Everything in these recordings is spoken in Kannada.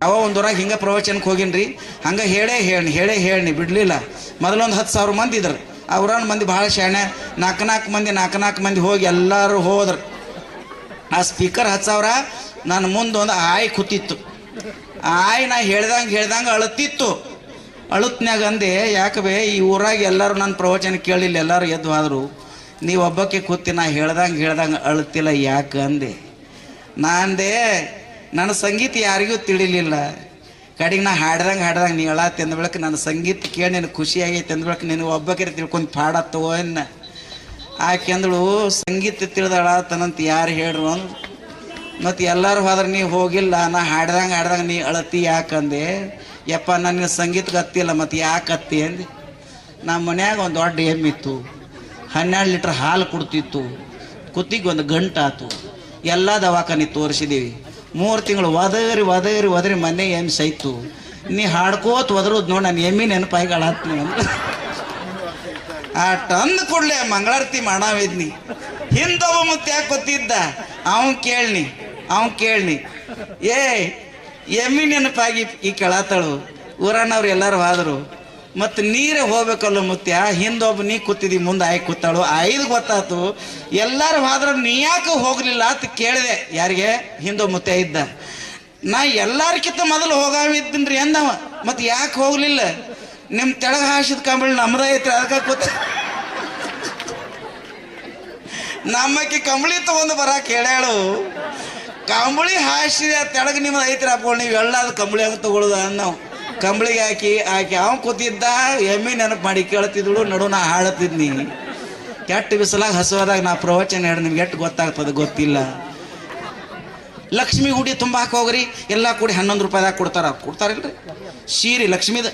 ಅವ ಒಂದೂರಾಗ ಹಿಂಗೆ ಪ್ರವಚನಕ್ಕೆ ಹೋಗಿನ್ರಿ, ಹಂಗೆ ಹೇಳಿ ಬಿಡಲಿಲ್ಲ. ಮೊದಲೊಂದು 10,000 ಮಂದಿ ಇದ್ರು. ಅವ್ರನ್ನ ಮಂದಿ ಭಾಳ ಶಾಣೆ, ನಾಲ್ಕು ಮಂದಿ ಹೋಗಿ ಎಲ್ಲರೂ ಹೋದ್ರು. ಆ ಸ್ಪೀಕರ್ 10,000 ನನ್ನ ಮುಂದೆ ಒಂದು ಆಯ್ ಕೂತಿತ್ತು. ಆಯ್ ನಾ ಹೇಳ್ದಂಗೆ ಅಳುತ್ತಿತ್ತು. ಅಳುತ್ನ್ಯಾಗ ಅಂದೆ, ಯಾಕವೇ ಈ ಊರಾಗ ಎಲ್ಲರೂ ನನ್ನ ಪ್ರವಚನ ಕೇಳಿಲ್ಲ, ಎಲ್ಲರೂ ಎದ್ದು ಹೋದ್ರು, ನೀವು ಒಬ್ಬಕ್ಕೆ ಕೂತಿ ನಾ ಹೇಳ್ದಂಗೆ ಅಳುತ್ತಿಲ್ಲ ಯಾಕೆ ಅಂದೆ. ನಾ ಅಂದೆ, ನನ್ನ ಸಂಗೀತ ಯಾರಿಗೂ ತಿಳಿಲಿಲ್ಲ, ಕಡೆಗೆ ನಾ ಹಾಡ್ದಂಗೆ ನೀ ಹೇಳತ್ತೆ ಅಂದ ಬೆಳಕ್ಕೆ ನನ್ನ ಸಂಗೀತ ಕೇಳಿ ನಿನಗೆ ಖುಷಿ ಆಗೈತೆ ಅಂದ ಬೆಳಕ್ಕೆ ನೀನು ಒಬ್ಬಕ್ಕೆ ತಿಳ್ಕೊಂಡು ಪಾಡತ್ತವೋ ಅನ್ನ. ಆಕೆ ಅಂದಳು, ಸಂಗೀತ ತಿಳಿದಳತನಂತ ಯಾರು ಹೇಳ್ರು ಅಂದ್ರು. ಮತ್ತು ಎಲ್ಲರೂ ಹೋದ್ರೆ ನೀ ಹೋಗಿಲ್ಲ, ನಾ ಹಾಡ್ದಂಗೆ ನೀ ಅಳತಿ ಯಾಕಂದೆ. ಯಪ್ಪ ನನ್ನ ಸಂಗೀತ ಗತ್ತಿಲ್ಲ ಮತ್ತು ಯಾಕೆ ಅತ್ತಿ ಅಂದೆ. ನಮ್ಮ ಮನ್ಯಾಗ ಒಂದು ದೊಡ್ಡ ಎಮ್ಮಿತ್ತು, 12 ಲೀಟ್ರ್ ಹಾಲು ಕೊಡ್ತಿತ್ತು, ಕುತ್ತಿಗೆ ಒಂದು ಗಂಟಾತು, ಎಲ್ಲ ದವಾಖಾನೆ ತೋರಿಸಿದ್ದೀವಿ. 3 ತಿಂಗಳು ಒದರಿ ಮನೆ ಎಮ್ಮೆ ಸೈತು. ನೀ ಹಾಡ್ಕೋತ ಒದರೋದು ನೋಡಿ ನಾನು ಎಮ್ಮಿ ನೆನಪಾಗಿ ಅಳತ್ನಿ ಅಂದ್ರೆ ಆ ಟಂದು ಕೊಡ್ಲೆ ಮಂಗಳಾರತಿ ಮಾಡಾವಿದ್ನಿ. ಹಿಂದೊಬ್ಬ ಮುತ್ತೆ ಯಾಕೆ ಗೊತ್ತಿದ್ದ, ಅವನ್ ಕೇಳ್ನಿ ಏ ಎಮ್ಮಿ ನೆನಪಾಗಿ ಈ ಕೆಳತಳು. ಊರನ್ನವ್ರು ಎಲ್ಲರೂ ಹೋದರು. ಮತ್ತು ನೀರೇ ಹೋಗ್ಬೇಕಲ್ಲ ಮುತ್ಯ, ಹಿಂದೊಬ್ಬ ನೀ ಕೂತಿದ್ದಿ, ಮುಂದೆ ಆಯ್ ಕೂತಾಳು. ಐದು ಗೊತ್ತಾತು. ಎಲ್ಲರೂ ಹೋದ್ರೆ ನೀ ಯಾಕೆ ಹೋಗ್ಲಿಲ್ಲ ಅಂತ ಕೇಳಿದೆ. ಯಾರಿಗೆ? ಹಿಂದೊಬ್ಬ ಮುತ್ಯ ಇದ್ದ. ನಾ ಎಲ್ಲಾರ್ಕಿಂತ ಮೊದಲು ಹೋಗಾವಿದ್ದೀನ್ರಿ ಅಂದವ. ಮತ್ತು ಯಾಕೆ ಹೋಗ್ಲಿಲ್ಲ? ನಿಮ್ಮ ತೆಳಗ ಹಾಸಿದ ಕಂಬಳಿ ನಮ್ದ ಐತ್ರಿ, ಅದಕ್ಕೆ ಕೂತ ನಮ್ಮಕ್ಕೆ ಕಂಬಳಿ ತಗೊಂಡು ಬರಾಕ್ ಹೇಳ್ಯಾಳು. ಕಂಬಳಿ ಹಾಸಿದ ತೆಳಗ ನಿಮ್ದು ಐತ್ರಿ ಅಪ್ಪ, ನೀವು ಎಲ್ಲಾದ್ರು ಕಂಬಳಿ ಆಗ ತಗೊಳ್ಳೋದ ನಾವು. ಕಂಬಳಿಗೆ ಹಾಕಿ ಅವನು ಕೂತಿದ್ದ, ಎಮ್ಮಿ ನೆನಪು ಮಾಡಿ ಕೇಳ್ತಿದ್ಳು, ನಡು ನಾ ಹಾಳತ್ತಿದ್ನಿ. ಕೆಟ್ಟ ಬಿಸಲಾಗ ಹಸುವಾದಾಗ ನಾ ಪ್ರವಚನ ಹೇಳಿ ನಿಮ್ಗೆ ಎಷ್ಟು ಗೊತ್ತಾಗ್ತದೆ ಗೊತ್ತಿಲ್ಲ. ಲಕ್ಷ್ಮಿ ಗುಡಿ ತುಂಬಾಕ್ ಹೋಗ್ರಿ, ಎಲ್ಲ ಕೂಡಿ 11 ರೂಪಾಯಿದಾಗ ಕೊಡ್ತಾರಿಲ್ರಿ. ಸೀರೆ ಲಕ್ಷ್ಮಿದ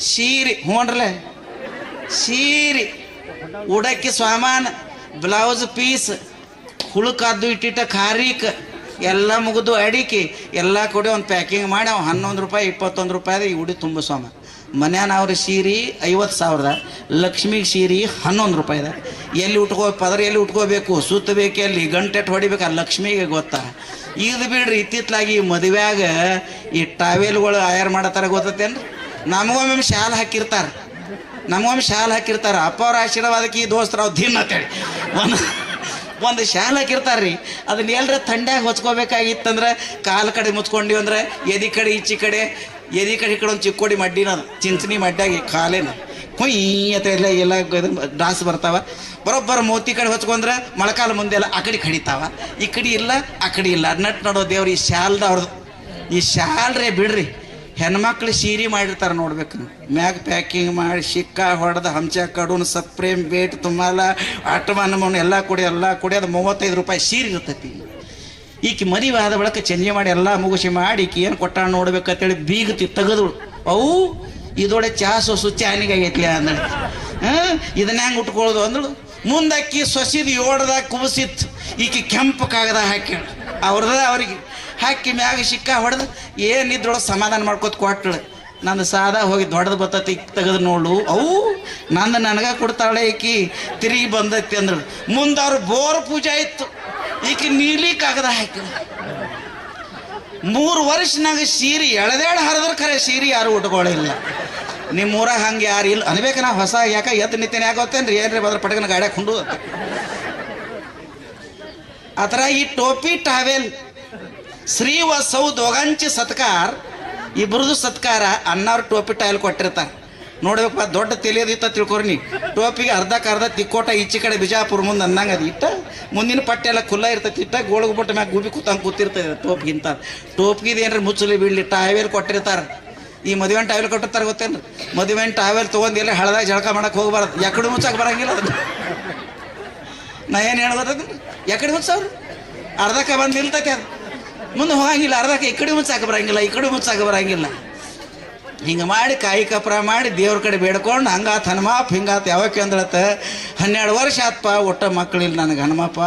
ಸೀರೆ, ಹ್ಞೂನ್ರಲ್ಲ ಸೀರೆ, ಉಡಕ್ಕಿ ಸಾಮಾನು, ಬ್ಲೌಸ್ ಪೀಸ್, ಹುಳುಕಾದ್ದು ಇಟ್ಟಿಟ್ಟ ಖಾರೀಕ್ ಎಲ್ಲ ಮುಗಿದು ಅಡಿಕೆ ಎಲ್ಲ ಕೊಡಿ ಒಂದು ಪ್ಯಾಕಿಂಗ್ ಮಾಡಿ ಅವು 11 ರೂಪಾಯಿ 21 ರೂಪಾಯಿದ ಈ ಉಡಿ ತುಂಬ ಸ್ವಾಮ. ಮನ್ಯಾನ ಅವ್ರ ಸೀರೆ 50,000, ಲಕ್ಷ್ಮಿಗೆ ಸೀರೆ 11 ರೂಪಾಯಿದ. ಎಲ್ಲಿ ಪದರ ಎಲ್ಲಿ ಉಟ್ಕೋಬೇಕು, ಸುತ್ತಬೇಕು, ಎಲ್ಲಿ ಗಂಟೆಟ್ಟು ಹೊಡಿಬೇಕು, ಆ ಲಕ್ಷ್ಮಿಗೆ ಗೊತ್ತಾ. ಇದು ಬಿಡ್ರಿ, ಇತ್ತಿತ್ತಲಾಗಿ ಮದುವೆಯಾಗ ಈ ಟಾವೆಲ್ಗಳು ಆಯಾರು ಮಾಡತ್ತಾರ ಗೊತ್ತೇನ್ರಿ. ನಮಗೊಮ್ಮೆ ಶಾಲೆ ಹಾಕಿರ್ತಾರೆ, ಅಪ್ಪ ಅವ್ರ ಆಶೀರ್ವಾದಕ್ಕೆ ಈ ದೋಸ್ತರ ಅವು ದಿನ ಅಂತೇಳಿ ಒಂದು ಶಾಲೆ ಹಾಕಿರ್ತಾರ್ರಿ. ಅದನ್ನ ಎಲ್ಲರ ಥಂಡ್ಯಾಗ ಹೊಚ್ಕೋಬೇಕಾಗಿತ್ತಂದ್ರೆ ಕಾಲು ಕಡೆ ಮುಚ್ಕೊಂಡಿವಿ ಅಂದ್ರೆ ಎದಿ ಕಡೆ ಈ ಕಡೆ ಒಂದು ಚಿಕ್ಕೋಡಿ ಮಡ್ಡಿನ, ಚಿಂಚನಿ ಮಡ್ಡಾಗಿ ಕಾಲೇನ ಕುಯ್ಯತ ಎಲ್ಲ ಡಾಸ್ ಬರ್ತಾವ. ಬರೋಬ್ಬರ ಮೋತಿ ಕಡೆ ಹೊಚ್ಕೊಂಡ್ರೆ ಮೊಳಕಾಲ ಮುಂದೆ ಎಲ್ಲ ಆ ಕಡೆ ಕಡಿತಾವ, ಈ ಕಡೆ ಇಲ್ಲ ಆ ಕಡೆ ಇಲ್ಲ. ನಟ್ ನೋಡೋ ದೇವ್ರು ಈ ಶಾಲ್ದ ಅವ್ರದ್ದು. ಈ ಶಾಲ್ರೇ ಬಿಡ್ರಿ, ಹೆಣ್ಮಕ್ಳು ಸೀರೆ ಮಾಡಿರ್ತಾರೆ ನೋಡ್ಬೇಕು. ಮ್ಯಾಗ ಪ್ಯಾಕಿಂಗ್ ಮಾಡಿ ಶಿಕ್ಕ ಹೊಡೆದು ಹಂಚ ಕಡುನು ಸಪ್ರೇಮ್ ಬೇಟ್ ತುಂಬಲ್ಲ ಆಟಮಾನಮೌನ ಎಲ್ಲ ಕೊಡಿ ಅದು 35 ರೂಪಾಯಿ ಸೀರೆ ಇರ್ತೈತಿ. ಈಕೆ ಮದುವೆ ಆದ ಬಳಿಕ ಚೇಂಜ್ ಮಾಡಿ ಎಲ್ಲ ಮುಗಿಸಿ ಮಾಡಿ ಈಕೆ ಏನು ಕೊಟ್ಟಾಣ ನೋಡ್ಬೇಕಂತೇಳಿ ಬೀಗತಿ ತೆಗೆದಳು. ಅವು ಇದೊಳೆ ಚಾ ಸೊಸು ಚಾನಿಗಾಗೈತ್ಲಿ ಅಂದಳು. ಇದನ್ನ ಹೆಂಗೆ ಉಟ್ಕೊಳ್ಳೋದು ಅಂದಳು. ಮುಂದಕ್ಕಿ ಸೊಸಿದು 7ದಾಗ ಕುಬಸಿತ್ತು. ಈಕೆ ಕೆಂಪು ಕಾಗದ ಹಾಕ್ಯಾಳ, ಅವ್ರಿಗೆ ಹಾಕಿ ಮ್ಯಾಗ ಶಿಕ್ಕ ಹೊಡೆದು ಏನಿದ್ರೊಳಗೆ ಸಮಾಧಾನ ಮಾಡ್ಕೊತ ಕೊಟ್ಟಳು. ನಂದು ಸಾದಾ ಹೋಗಿ ದೊಡ್ಡದು ಬರ್ತೈತಿ ತೆಗೆದು ನೋಡು, ಅವು ನನಗ ಕೊಡ್ತಾಳೆ. ಈಕಿ ತಿರುಗಿ ಬಂದೈತಿ ಅಂದಳು. ಮುಂದೆ ಅವ್ರು ಬೋರ್ ಪೂಜೆ ಇತ್ತು, ಈಕಿ ನೀಲಿ ಕಾಗದ ಹಾಕಿಳು. 3 ವರ್ಷನಾಗ ಸೀರೆ ಎಳೆದೇಳು ಹರಿದ್ರೆ ಖರೆ ಸೀರೆ ಯಾರು ಉಟ್ಕೊಳ್ಳಿಲ್ಲ. ನಿಮ್ಮ ಊರಾಗ ಹಂಗೆ ಯಾರು ಇಲ್ಲ ಅನ್ಬೇಕು. ನಾ ಹೊಸ ಯಾಕೆ ಎದ್ದು ನಿತ್ಯನೇ ಆಗೋತ್ತೇನ್ರಿ, ಏನ್ರಿ ಬದ್ರ ಪಟಕನ ಗಾಡ್ಯಾಗ ಕುಂಡು ಆ ಥರ. ಈ ಟೋಪಿ ಟಾವೆಲ್ श्री व सौ दोघांचे सत्कार, इब्रದು ಸತ್ಕಾರ. ಅನ್ನವ್ರು ಟೋಪಿ ಟಾವೆಲ್ ಕೊಟ್ಟಿರ್ತಾರೆ ನೋಡ್ಬೇಕಪ್ಪ. ದೊಡ್ಡ ತಿಳಿಯೋದಿತ್ತ ತಿಳ್ಕೊರಿ ನೀ. ಟೋಪಿಗೆ ಅರ್ಧ ತಿಕ್ಕೋಟ ಈಚೆ ಕಡೆ ಬಿಜಾಪುರ ಮುಂದೆ ಅಂದಂಗೆ ಅದು ಇಟ್ಟ ಮುಂದಿನ ಪಟ್ಟೆ ಎಲ್ಲ ಖುಲ್ಲ ಇರ್ತೈತಿ. ಇಟ್ಟ ಗೋಳಗುಬಿಟ್ಟು ಮ್ಯಾಗ ಗುಬಿ ಕೂತಿರ್ತದೆ ಟೋಪಿಗಿಂತ. ಟೋಪಿಗಿದ ಏನ್ರಿ ಮುಚ್ಚಲಿ ಬಿಡ್ಲಿ ಟಾವೆಲ್ ಕೊಟ್ಟಿರ್ತಾರೆ. ಈ ಮದುವೆನ ಟಾವೆಲ್ ಕೊಟ್ಟಿರ್ತಾರೆ ಗೊತ್ತೇನ್ರಿ. ಮದುವೆನ ಟಾವೆಲ್ ತೊಗೊಂಡು ಎಲ್ಲ ಹಳದಾಗ ಜಳಕ ಮಾಡಕ್ಕೆ ಹೋಗ್ಬಾರ್ದು, ಎಕಡೆ ಮುಚ್ಚಾಕ ಬರಂಗಿಲ್ಲ ಅದು. ನಾ ಏನು ಹೇಳ್ಬೋದು, ಎಕಡೆ ಮುಚ್ಚವ್ರು ಅರ್ಧಕ್ಕೆ ಬಂದು ನಿಲ್ತೈತಿ, ಅದು ಮುಂದೆ ಹೋಗಂಗಿಲ್ಲ. ಅರ್ಧಕ್ಕೆ ಈ ಕಡೆ ಮುಚ್ಚಾಕ ಬರಂಗಿಲ್ಲ. ಹಿಂಗೆ ಮಾಡಿ ಕಾಯಿ ಕಪ್ರ ಮಾಡಿ ದೇವ್ರ ಕಡೆ ಬೇಡ್ಕೊಂಡು ಹಂಗಾತ ಹನುಮಪ್ಪ ಹಿಂಗಾತ. ಯಾವಕ್ಕೆ ಅಂದ್ರತ್ತ 12 ವರ್ಷ ಆತ್ಪ ಒಟ್ಟ ಮಕ್ಕಳಿಲ್ಲ ನನಗೆ ಹನುಮಪ್ಪ,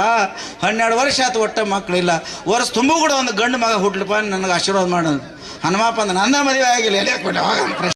12 ವರ್ಷ ಆತು ಒಟ್ಟ ಮಕ್ಕಳಿಲ್ಲ. ವರ್ಷ ತುಂಬ ಕೂಡ ಒಂದು ಗಂಡು ಮಗ ಹುಟ್ಲಪ್ಪ ನನಗೆ ಆಶೀರ್ವಾದ ಮಾಡೋದು ಹನುಮಪ್ಪ. ಅಂದ್ರೆ ನನ್ನ ಮದುವೆ ಆಗಿಲ್ಲ, ಎಲ್ಲೇ ಕೊಟ್ಟೆ ಅವಾಗ